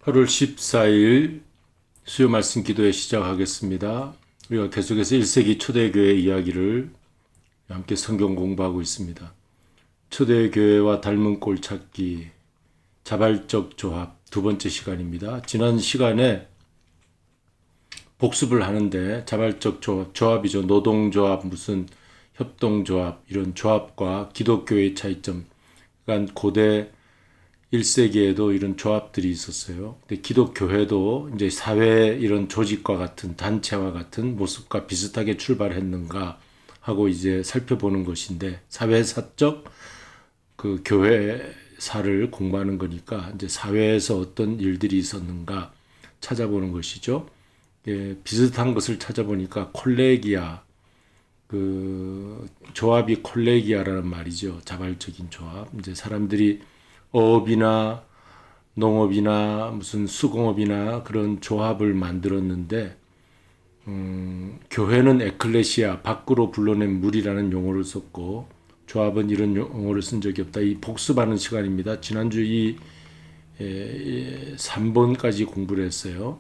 8월 14일 수요 말씀 기도회 시작하겠습니다. 우리가 계속해서 1세기 초대교회 이야기를 함께 성경 공부하고 있습니다. 초대교회와 닮은 꼴 찾기, 자발적 조합 두 번째 시간입니다. 지난 시간에 복습을 하는데 자발적 조합이죠. 노동조합, 무슨 협동조합, 이런 조합과 기독교의 차이점. 그러니까 고대 1세기에도 이런 조합들이 있었어요. 근데 기독교회도 이제 사회 이런 조직과 같은 단체와 같은 모습과 비슷하게 출발했는가 하고 이제 살펴보는 것인데, 사회사적 그 교회사를 공부하는 거니까 이제 사회에서 어떤 일들이 있었는가 찾아보는 것이죠. 예, 비슷한 것을 찾아보니까 콜레기아, 그 조합이 콜레기아라는 말이죠. 자발적인 조합. 이제 사람들이 어업이나 농업이나 무슨 수공업이나 그런 조합을 만들었는데, 교회는 에클레시아, 밖으로 불러낸 무리라는 용어를 썼고, 조합은 이런 용어를 쓴 적이 없다. 이 복습하는 시간입니다. 지난주 이 3번까지 공부를 했어요.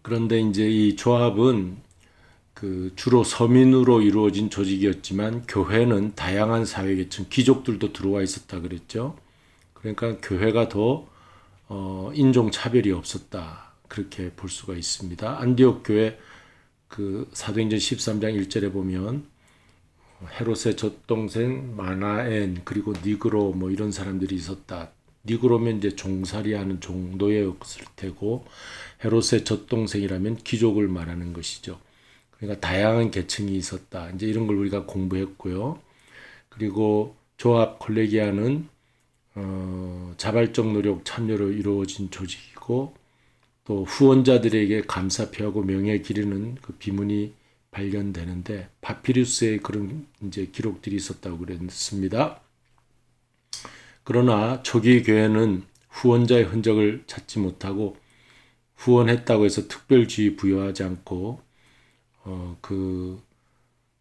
그런데 이제 이 조합은 그 주로 서민으로 이루어진 조직이었지만, 교회는 다양한 사회계층, 귀족들도 들어와 있었다 그랬죠. 그러니까 교회가 더 인종 차별이 없었다, 그렇게 볼 수가 있습니다. 안디옥 교회 그 사도행전 13장 1절에 보면 헤롯의 젖동생 마나엔, 그리고 니그로 뭐 이런 사람들이 있었다. 니그로면 이제 종살이하는 종노예였을 테고, 헤롯의 젖동생이라면 귀족을 말하는 것이죠. 그러니까 다양한 계층이 있었다. 이제 이런 걸 우리가 공부했고요. 그리고 조합 콜레기아는 자발적 노력 참여로 이루어진 조직이고, 또 후원자들에게 감사표하고 명예 기리는 그 비문이 발견되는데, 파피루스에 그런 이제 기록들이 있었다고 그랬습니다. 그러나 초기 교회는 후원자의 흔적을 찾지 못하고, 후원했다고 해서 특별주의 부여하지 않고, 그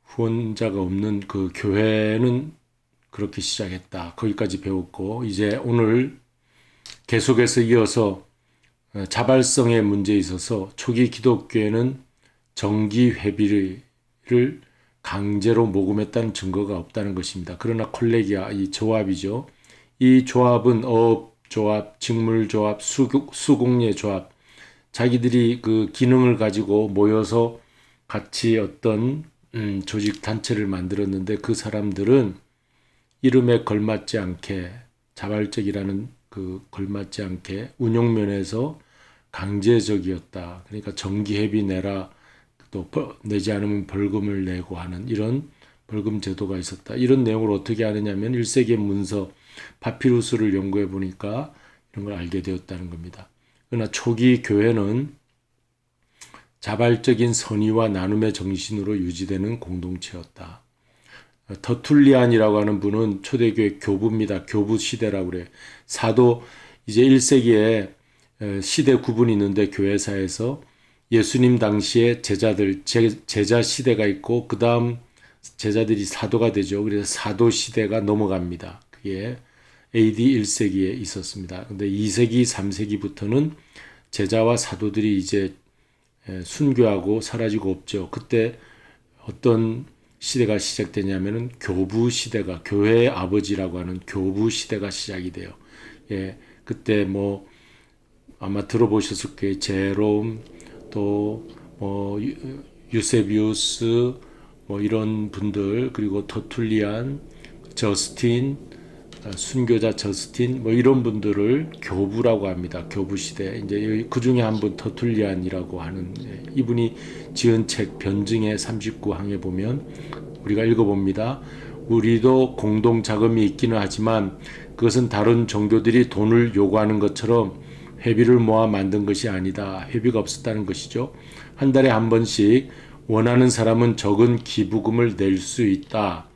후원자가 없는 그 교회는 그렇게 시작했다. 거기까지 배웠고, 이제 오늘 계속해서 이어서 자발성의 문제에 있어서 초기 기독교회는 정기 회비를 강제로 모금했다는 증거가 없다는 것입니다. 그러나 콜레기아, 이 조합이죠. 이 조합은 어업조합, 직물조합, 수공예조합, 자기들이 그 기능을 가지고 모여서 같이 어떤 조직 단체를 만들었는데, 그 사람들은 이름에 걸맞지 않게, 자발적이라는 그 걸맞지 않게 운영면에서 강제적이었다. 그러니까 정기회비 내라, 또 내지 않으면 벌금을 내고 하는 이런 벌금 제도가 있었다. 이런 내용을 어떻게 아느냐면 1세기 문서 파피루스를 연구해 보니까 이런 걸 알게 되었다는 겁니다. 그러나 초기 교회는 자발적인 선의와 나눔의 정신으로 유지되는 공동체였다. 터툴리안이라고 하는 분은 초대교회 교부입니다. 교부 시대라고 그래요. 사도 이제 1세기에 시대 구분이 있는데, 교회사에서 예수님 당시에 제자들, 제자 시대가 있고, 그 다음 제자들이 사도가 되죠. 그래서 사도 시대가 넘어갑니다. 그게 AD 1세기에 있었습니다. 근데 2세기, 3세기부터는 제자와 사도들이 이제 순교하고 사라지고 없죠. 그때 어떤 시대가 시작되냐면은 교부 시대가, 교회의 아버지라고 하는 교부 시대가 시작이 돼요. 예, 그때 뭐 아마 들어보셨을 거예요. 제롬, 또 유세비우스, 뭐 이런 분들, 그리고 터툴리안, 저스틴, 순교자 저스틴, 뭐 이런 분들을 교부라고 합니다. 교부 시대. 이제 그 중에 한 분 터툴리안이라고 하는, 이분이 지은 책 변증의 39항에 보면 우리가 읽어봅니다. 우리도 공동 자금이 있기는 하지만 그것은 다른 종교들이 돈을 요구하는 것처럼 회비를 모아 만든 것이 아니다. 회비가 없었다는 것이죠. 한 달에 한 번씩 원하는 사람은 적은 기부금을 낼 수 있다.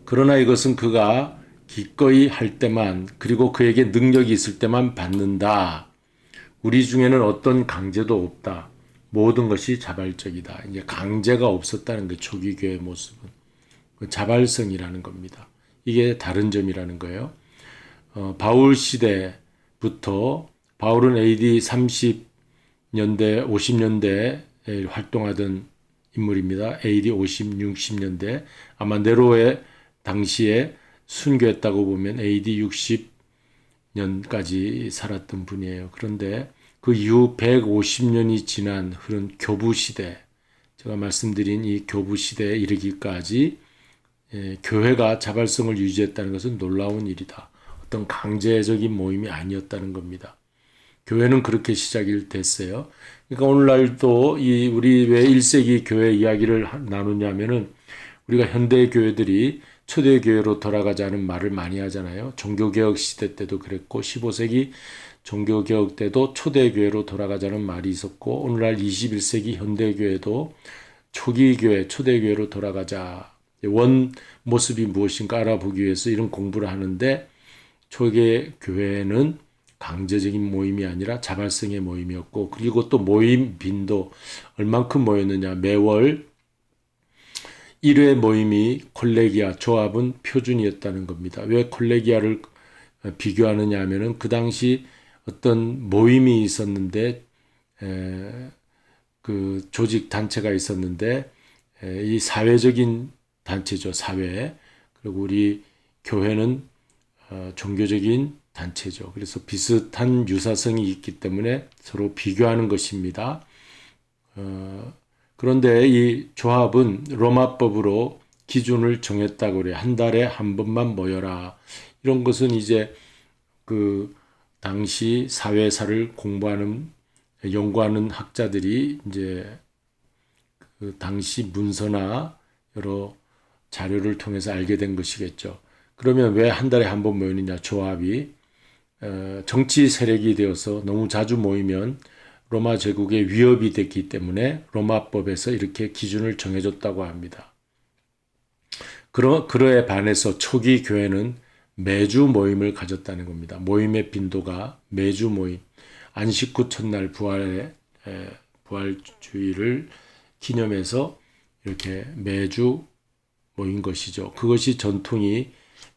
그러나 이것은 그가 기꺼이 할 때만, 그리고 그에게 능력이 있을 때만 받는다. 우리 중에는 어떤 강제도 없다. 모든 것이 자발적이다. 이제 강제가 없었다는 게 초기 교회의 모습은 자발성이라는 겁니다. 이게 다른 점이라는 거예요. 바울 시대 부터 바울은 AD 30년대, 50년대에 활동하던 인물입니다. AD 50, 60년대. 아마 네로의 당시에 순교했다고 보면 AD 60년까지 살았던 분이에요. 그런데 그 이후 150년이 지난 흐른 교부 시대, 제가 말씀드린 이 교부 시대에 이르기까지 교회가 자발성을 유지했다는 것은 놀라운 일이다. 어떤 강제적인 모임이 아니었다는 겁니다. 교회는 그렇게 시작이 됐어요. 그러니까 오늘날도 우리 왜 1세기 교회 이야기를 나누냐면은 우리가 현대 교회들이 초대 교회로 돌아가자는 말을 많이 하잖아요. 종교개혁 시대 때도 그랬고 15세기 종교개혁 때도 초대 교회로 돌아가자는 말이 있었고 오늘날 21세기 현대 교회도 초기 교회, 초대 교회로 돌아가자. 원 모습이 무엇인가 알아보기 위해서 이런 공부를 하는데 초기 교회는 강제적인 모임이 아니라 자발성의 모임이었고 그리고 또 모임 빈도 얼만큼 모였느냐 매월 1회 모임이 콜레기아 조합은 표준이었다는 겁니다. 왜 콜레기아를 비교하느냐 하면은 그 당시 어떤 모임이 있었는데 그 조직 단체가 있었는데 이 사회적인 단체죠. 사회. 그리고 우리 교회는 종교적인 단체죠. 그래서 비슷한 유사성이 있기 때문에 서로 비교하는 것입니다. 그런데 이 조합은 로마법으로 기준을 정했다고 그래요. 한 달에 한 번만 모여라. 이런 것은 이제 그 당시 사회사를 연구하는 학자들이 이제 그 당시 문서나 여러 자료를 통해서 알게 된 것이겠죠. 그러면 왜 한 달에 한 번 모이느냐? 조합이 정치 세력이 되어서 너무 자주 모이면 로마 제국의 위협이 됐기 때문에 로마법에서 이렇게 기준을 정해줬다고 합니다. 그러에 반해서 초기 교회는 매주 모임을 가졌다는 겁니다. 모임의 빈도가 매주 모임, 안식 후 첫날 부활주의를 기념해서 이렇게 매주 모인 것이죠. 그것이 전통이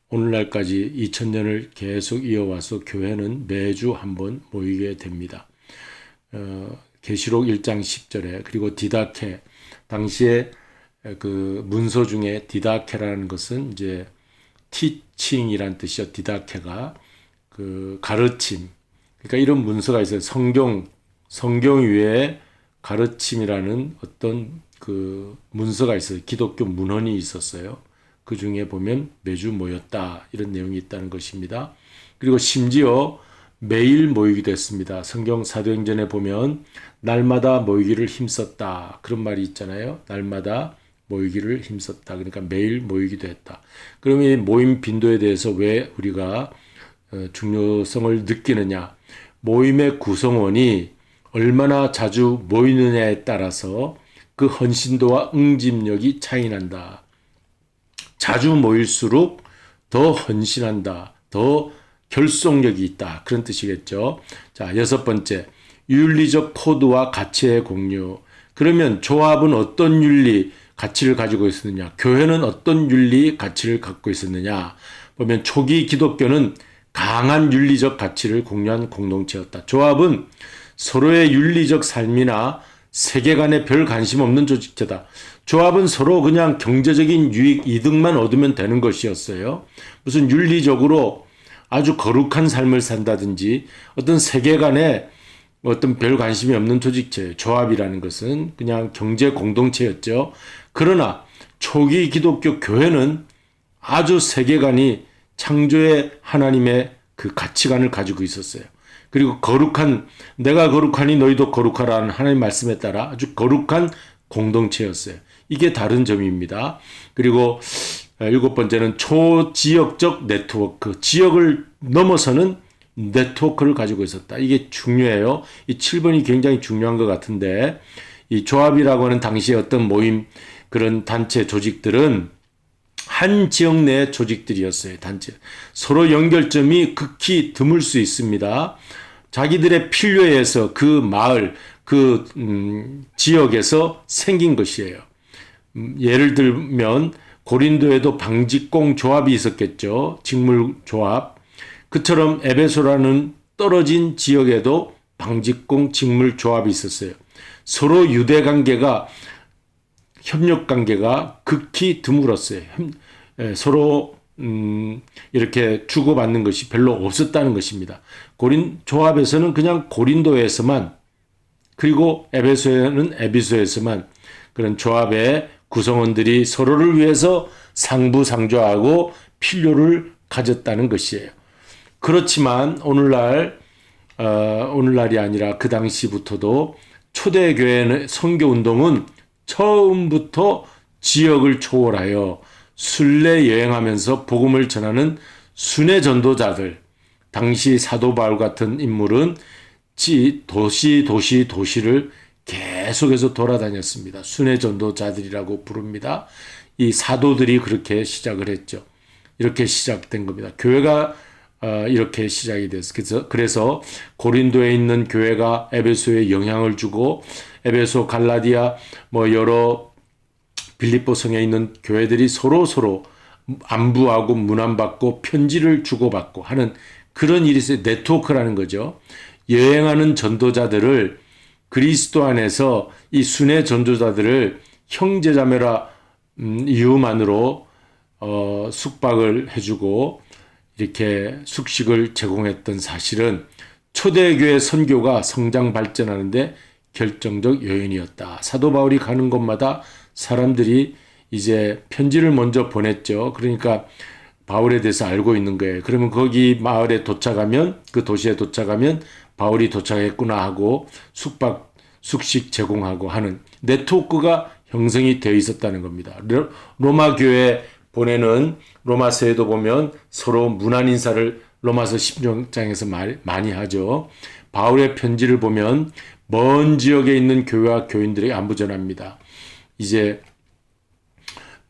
오늘날까지 2000년을 계속 이어와서 교회는 매주 한번 모이게 됩니다. 계시록 1장 10절에 그리고 디다케 당시에 그 문서 중에 디다케라는 것은 이제 티칭이란 뜻이요. 디다케가 그 가르침. 그러니까 이런 문서가 있어요. 성경 위에 가르침이라는 어떤 그 문서가 있어요. 기독교 문헌이 있었어요. 그 중에 보면 매주 모였다 이런 내용이 있다는 것입니다. 그리고 심지어 매일 모이기도 했습니다. 성경 사도행전에 보면 날마다 모이기를 힘썼다 그런 말이 있잖아요. 날마다 모이기를 힘썼다. 그러니까 매일 모이기도 했다. 그러면 이 모임 빈도에 대해서 왜 우리가 중요성을 느끼느냐? 모임의 구성원이 얼마나 자주 모이느냐에 따라서 그 헌신도와 응집력이 차이난다. 자주 모일수록 더 헌신한다. 더 결속력이 있다. 그런 뜻이겠죠. 자, 6번째. 윤리적 코드와 가치의 공유. 그러면 조합은 어떤 윤리, 가치를 가지고 있었느냐? 교회는 어떤 윤리, 가치를 갖고 있었느냐? 보면 초기 기독교는 강한 윤리적 가치를 공유한 공동체였다. 조합은 서로의 윤리적 삶이나 세계관에 별 관심 없는 조직체다. 조합은 서로 그냥 경제적인 유익, 이득만 얻으면 되는 것이었어요. 무슨 윤리적으로 아주 거룩한 삶을 산다든지 어떤 세계관에 어떤 별 관심이 없는 조직체, 조합이라는 것은 그냥 경제 공동체였죠. 그러나 초기 기독교 교회는 아주 세계관이 창조의 하나님의 그 가치관을 가지고 있었어요. 그리고 내가 거룩하니 너희도 거룩하라는 하나님 말씀에 따라 아주 거룩한 공동체였어요. 이게 다른 점입니다. 그리고 7번째는 초지역적 네트워크, 지역을 넘어서는 네트워크를 가지고 있었다. 이게 중요해요. 이 7번이 굉장히 중요한 것 같은데 이 조합이라고 하는 당시에 어떤 모임 그런 단체 조직들은 한 지역 내 조직들이었어요. 단체. 서로 연결점이 극히 드물 수 있습니다. 자기들의 필요에 의해서 그 마을, 그 지역에서 생긴 것이에요. 예를 들면 고린도에도 방직공 조합이 있었겠죠. 직물 조합. 그처럼 에베소라는 떨어진 지역에도 방직공 직물 조합이 있었어요. 서로 유대 관계가 협력 관계가 극히 드물었어요. 서로 이렇게 주고받는 것이 별로 없었다는 것입니다. 고린 조합에서는 그냥 고린도에서만 그리고 에베소에는 에베소에서만 그런 조합의 구성원들이 서로를 위해서 상부상조하고 필요를 가졌다는 것이에요. 그렇지만 오늘날이 아니라 그 당시부터도 초대교회의 선교운동은 처음부터 지역을 초월하여 순례 여행하면서 복음을 전하는 순회 전도자들, 당시 사도 바울 같은 인물은 도시를 계속해서 돌아다녔습니다. 순회 전도자들이라고 부릅니다. 이 사도들이 그렇게 시작을 했죠. 이렇게 시작된 겁니다. 교회가 이렇게 시작이 됐어요. 그래서 고린도에 있는 교회가 에베소에 영향을 주고 에베소, 갈라디아, 여러 빌립보 성에 있는 교회들이 서로 안부하고 문안받고 편지를 주고받고 하는 그런 일이 있어요. 네트워크라는 거죠. 여행하는 전도자들을 그리스도 안에서 이 순회 전도자들을 형제자매라 이유만으로 숙박을 해주고 이렇게 숙식을 제공했던 사실은 초대교회 선교가 성장 발전하는데 결정적 요인이었다. 사도 바울이 가는 곳마다 사람들이 이제 편지를 먼저 보냈죠. 그러니까 바울에 대해서 알고 있는 거예요. 그러면 거기 마을에 도착하면 그 도시에 도착하면 바울이 도착했구나 하고 숙식 제공하고 하는 네트워크가 형성이 되어 있었다는 겁니다. 로마 교회 보내는 로마서에도 보면 서로 문안 인사를 로마서 16장에서 많이 하죠. 바울의 편지를 보면 먼 지역에 있는 교회와 교인들에게 안부 전합니다. 이제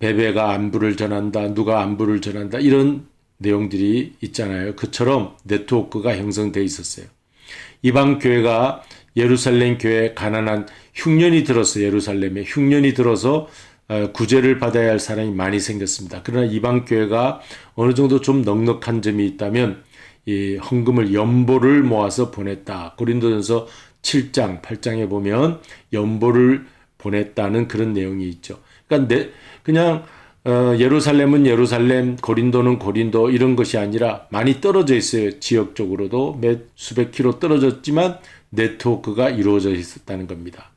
베베가 안부를 전한다, 누가 안부를 전한다 이런 내용들이 있잖아요. 그처럼 네트워크가 형성되어 있었어요. 이방 교회가 예루살렘 교회에 가난한 흉년이 들어서 예루살렘에 흉년이 들어서 구제를 받아야 할 사람이 많이 생겼습니다. 그러나 이방 교회가 어느 정도 좀 넉넉한 점이 있다면 이 헌금을 연보를 모아서 보냈다. 고린도전서 7장, 8장에 보면 연보를 보냈다는 그런 내용이 있죠. 그러니까 그냥 예루살렘은 예루살렘, 고린도는 고린도 이런 것이 아니라 많이 떨어져 있어요. 지역적으로도 몇 수백 킬로 떨어졌지만 네트워크가 이루어져 있었다는 겁니다.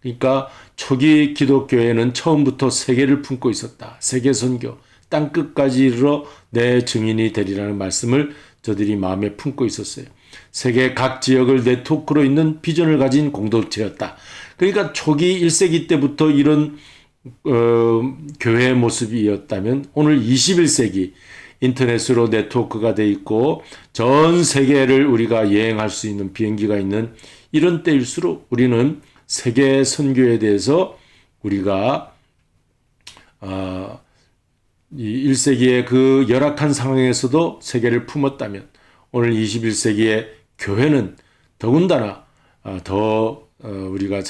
그러니까 초기 기독교회는 처음부터 세계를 품고 있었다. 세계 선교, 땅끝까지 이르러 내 증인이 되리라는 말씀을 저들이 마음에 품고 있었어요. 세계 각 지역을 네트워크로 있는 비전을 가진 공동체였다. 그러니까 초기 1세기 때부터 이런 교회의 모습이었다면 오늘 21세기 인터넷으로 네트워크가 돼 있고 전 세계를 우리가 여행할 수 있는 비행기가 있는 이런 때일수록 우리는 세계 선교에 대해서 우리가 이 1세기의 그 열악한 상황에서도 세계를 품었다면 오늘 21세기의 교회는 더군다나 더 우리가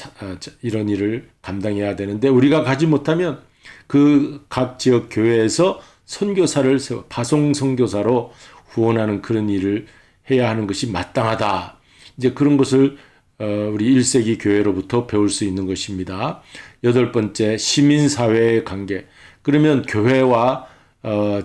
이런 일을 감당해야 되는데 우리가 가지 못하면 그 각 지역 교회에서 선교사를 세워 파송 선교사로 후원하는 그런 일을 해야 하는 것이 마땅하다. 이제 그런 것을 우리 1세기 교회로부터 배울 수 있는 것입니다. 8번째, 시민사회의 관계. 그러면 교회와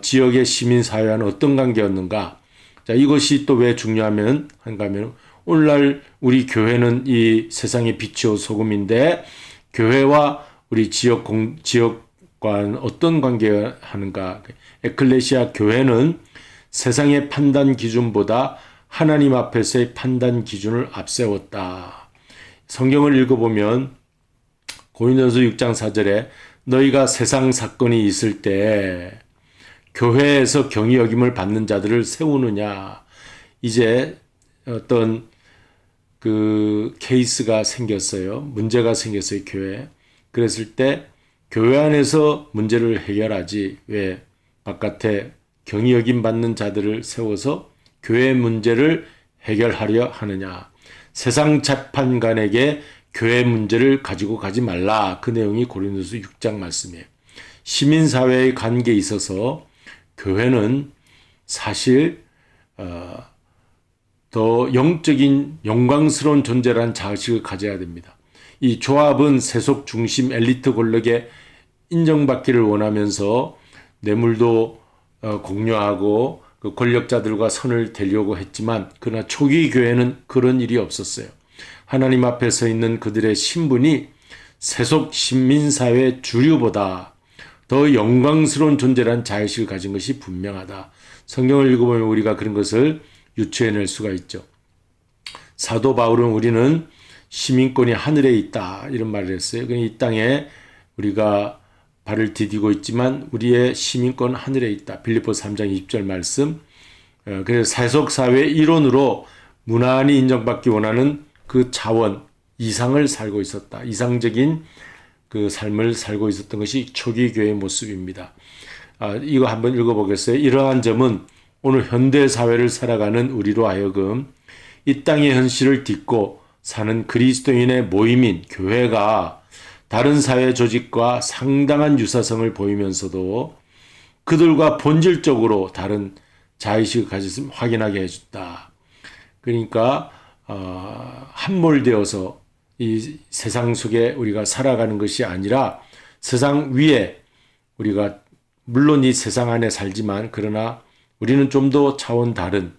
지역의 시민사회와는 어떤 관계였는가? 자, 이것이 또 왜 중요하면 한가하면 오늘날 우리 교회는 이 세상의 빛이요 소금인데 교회와 우리 지역과는 어떤 관계가 하는가? 에클레시아 교회는 세상의 판단 기준보다 하나님 앞에서의 판단 기준을 앞세웠다. 성경을 읽어보면 고린도전서 6장 4절에 너희가 세상 사건이 있을 때 교회에서 경히 여김을 받는 자들을 세우느냐. 이제 어떤 그 케이스가 생겼어요. 문제가 생겼어요, 교회에. 그랬을 때 교회 안에서 문제를 해결하지 왜 바깥에 경히 여김 받는 자들을 세워서 교회 문제를 해결하려 하느냐. 세상 재판관에게 교회 문제를 가지고 가지 말라. 그 내용이 고린도서 6장 말씀이에요. 시민사회의 관계에 있어서 교회는 사실 더 영적인 영광스러운 존재라는 자식을 가져야 됩니다. 이 조합은 세속 중심 엘리트 권력에 인정받기를 원하면서 뇌물도 공유하고 그 권력자들과 선을 대려고 했지만 그러나 초기 교회는 그런 일이 없었어요. 하나님 앞에 서 있는 그들의 신분이 세속 신민사회 주류보다 더 영광스러운 존재란 자의식을 가진 것이 분명하다. 성경을 읽어보면 우리가 그런 것을 유추해낼 수가 있죠. 사도 바울은 우리는 시민권이 하늘에 있다 이런 말을 했어요. 이 땅에 우리가 발을 디디고 있지만 우리의 시민권 하늘에 있다. 빌립보서 3장 20절 말씀. 그래서 세속사회 일원으로 무난히 인정받기 원하는 그 차원 이상을 살고 있었다. 이상적인 그 삶을 살고 있었던 것이 초기 교회의 모습입니다. 이거 한번 읽어보겠어요. 이러한 점은 오늘 현대 사회를 살아가는 우리로 하여금 이 땅의 현실을 딛고 사는 그리스도인의 모임인 교회가 다른 사회 조직과 상당한 유사성을 보이면서도 그들과 본질적으로 다른 자의식을 가졌음을 확인하게 해준다. 그러니까 함몰되어서 이 세상 속에 우리가 살아가는 것이 아니라 세상 위에 우리가 물론 이 세상 안에 살지만 그러나 우리는 좀 더 차원 다른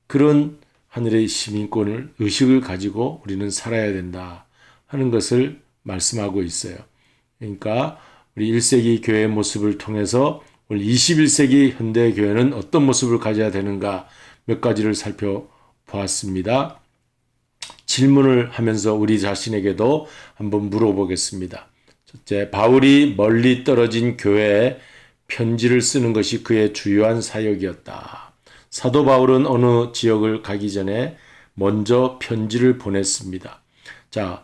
그런 하늘의 시민권을 의식을 가지고 우리는 살아야 된다 하는 것을 말씀하고 있어요. 그러니까 우리 1세기 교회의 모습을 통해서 우리 21세기 현대 교회는 어떤 모습을 가져야 되는가 몇 가지를 살펴보았습니다. 질문을 하면서 우리 자신에게도 한번 물어보겠습니다. 첫째, 바울이 멀리 떨어진 교회에 편지를 쓰는 것이 그의 주요한 사역이었다. 사도 바울은 어느 지역을 가기 전에 먼저 편지를 보냈습니다. 자,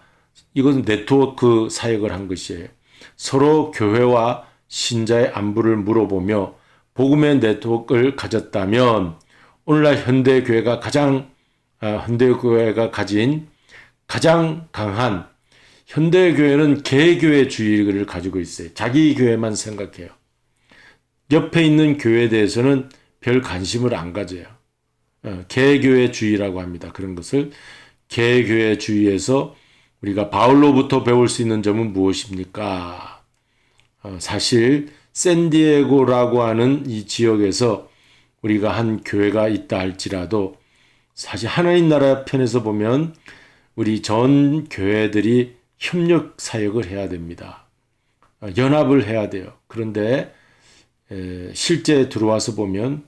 이것은 네트워크 사역을 한 것이에요. 서로 교회와 신자의 안부를 물어보며 복음의 네트워크를 가졌다면 오늘날 현대교회가 가진 가장 강한 현대교회는 개교회주의를 가지고 있어요. 자기 교회만 생각해요. 옆에 있는 교회에 대해서는 별 관심을 안 가져요. 개교회주의라고 합니다. 그런 것을 개교회주의에서 우리가 바울로부터 배울 수 있는 점은 무엇입니까? 사실 샌디에고라고 하는 이 지역에서 우리가 한 교회가 있다 할지라도 사실 하나님 나라 편에서 보면 우리 전 교회들이 협력 사역을 해야 됩니다. 연합을 해야 돼요. 그런데 실제 들어와서 보면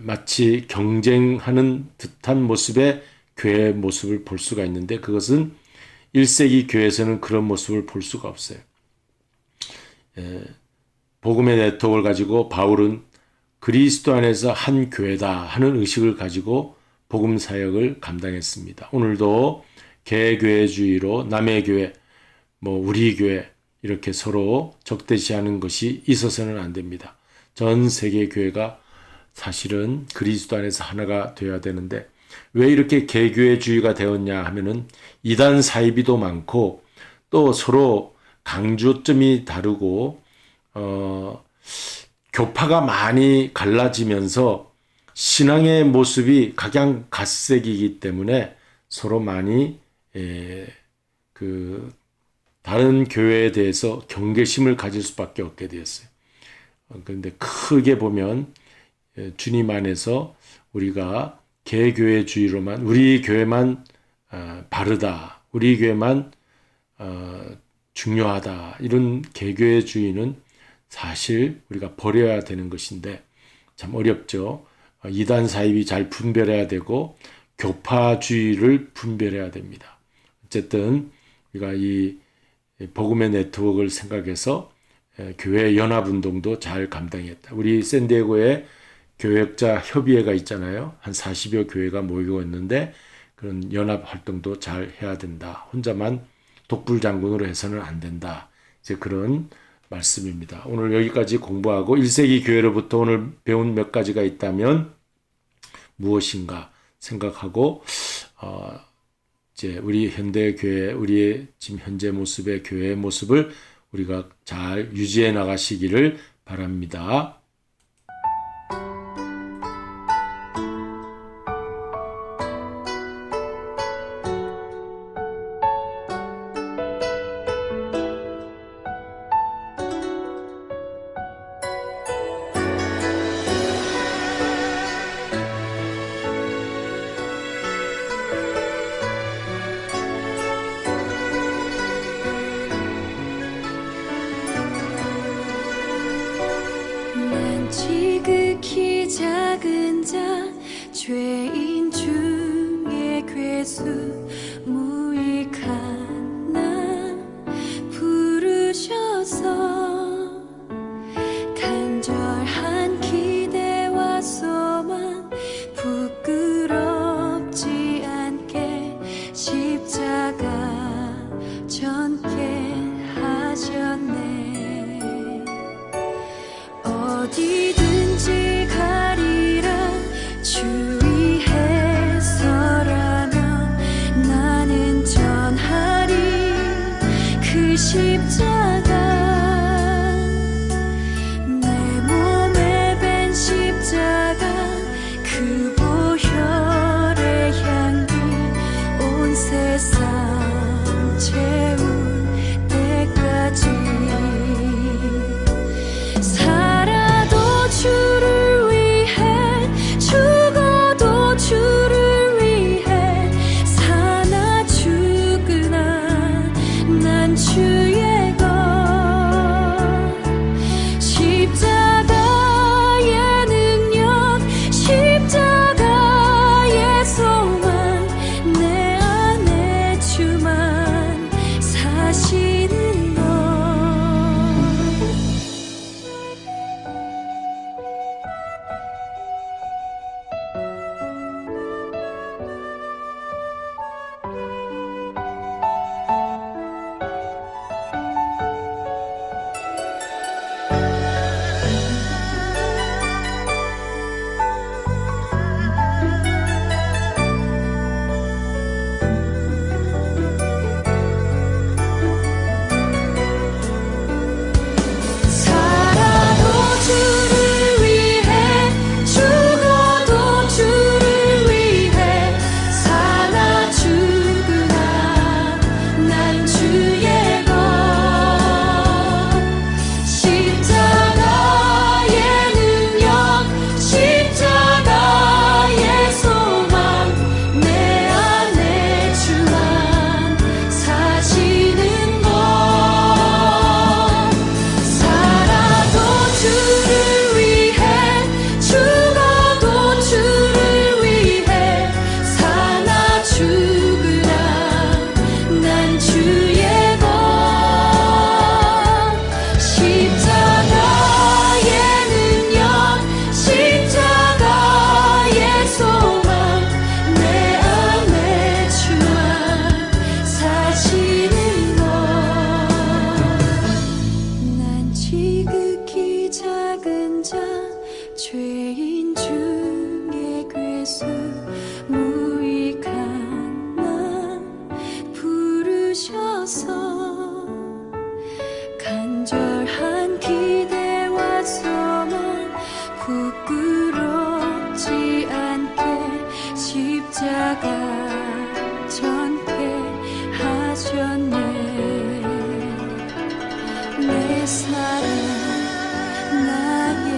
마치 경쟁하는 듯한 모습의 교회의 모습을 볼 수가 있는데 그것은 1세기 교회에서는 그런 모습을 볼 수가 없어요. 복음의 네트워크를 가지고 바울은 그리스도 안에서 한 교회다 하는 의식을 가지고 복음 사역을 감당했습니다. 오늘도 개교회주의로 남의 교회, 우리 교회 이렇게 서로 적대시하는 것이 있어서는 안 됩니다. 전 세계 교회가 사실은 그리스도 안에서 하나가 되어야 되는데 왜 이렇게 개교회주의가 되었냐 하면은 이단 사이비도 많고 또 서로 강조점이 다르고 교파가 많이 갈라지면서 신앙의 모습이 각양각색이기 때문에 서로 많이 다른 교회에 대해서 경계심을 가질 수밖에 없게 되었어요. 그런데 크게 보면 주님 안에서 우리가 개교회주의로만 우리 교회만 바르다, 우리 교회만 중요하다 이런 개교회주의는 사실 우리가 버려야 되는 것인데 참 어렵죠. 이단 사입이 잘 분별해야 되고 교파주의를 분별해야 됩니다. 어쨌든 우리가 이 복음의 네트워크를 생각해서 교회 연합운동도 잘 감당했다. 우리 샌디에고에 교역자 협의회가 있잖아요. 한 40여 교회가 모이고 있는데 그런 연합 활동도 잘 해야 된다. 혼자만 독불장군으로 해서는 안 된다. 이제 그런 말씀입니다. 오늘 여기까지 공부하고 1세기 교회로부터 오늘 배운 몇 가지가 있다면 무엇인가 생각하고 이제 우리 현대 교회, 우리의 지금 현재 모습의 교회의 모습을 우리가 잘 유지해 나가시기를 바랍니다. 죄인 중에 괴수 무익한 나 부르셔서 간절한 기대와 소망 부끄럽지 않게 십자가 전게 하셨네. 어디든지 가리라 주 위에 서라면 나는 전하리 그 십자가. 내 몸에 밴 십자가 그 보혈의 향기 온 세상 채울 때까지 살아도 주를 위해 죽어도 주를 위해 사나 죽으나 난 주의 것. 십자가의 능력 십자가의 소망 내 안에 주만 사시는 것. 살아도 주를 위해 죽어도 주를 위해 사나 죽으나 난 주의 것. 십자가의 능력 십자가의 소망 내 안에 주만 사시는 것. 살아도 주를 위해 죽어도 주를 위해 사나 죽으나 난 주의 것. 십자가의 능력 십자가의 소망 내 안에 주만 사시는 것. 난 지극히 작은 자 죄인 중에 괴수 무익한 나 부르셔서 간절한 기대와 소망 부끄럽지 않게 십자가 전게 하셨네. 내 사랑 나의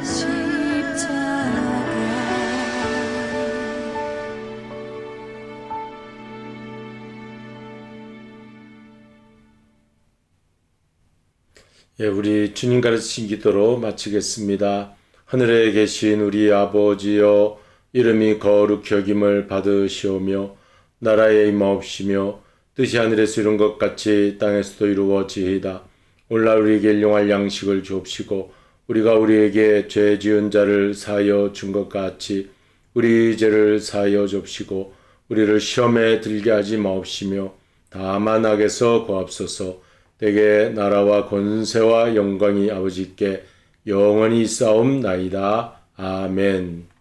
십자가. 예, 우리 주님 가르치신 기도로 마치겠습니다. 하늘에 계신 우리 아버지여, 이름이 거룩히 여김을 받으시오며 나라의 임하옵시며 뜻이 하늘에서 이룬 것 같이 땅에서도 이루어지이다. 오늘날 우리에게 일용할 양식을 주옵시고 우리가 우리에게 죄 지은 자를 사하여 준 것 같이 우리 죄를 사하여 줍시고 우리를 시험에 들게 하지 마옵시며 다만 악에서 구하옵소서. 대개 나라와 권세와 영광이 아버지께 영원히 있사옵나이다. 아멘.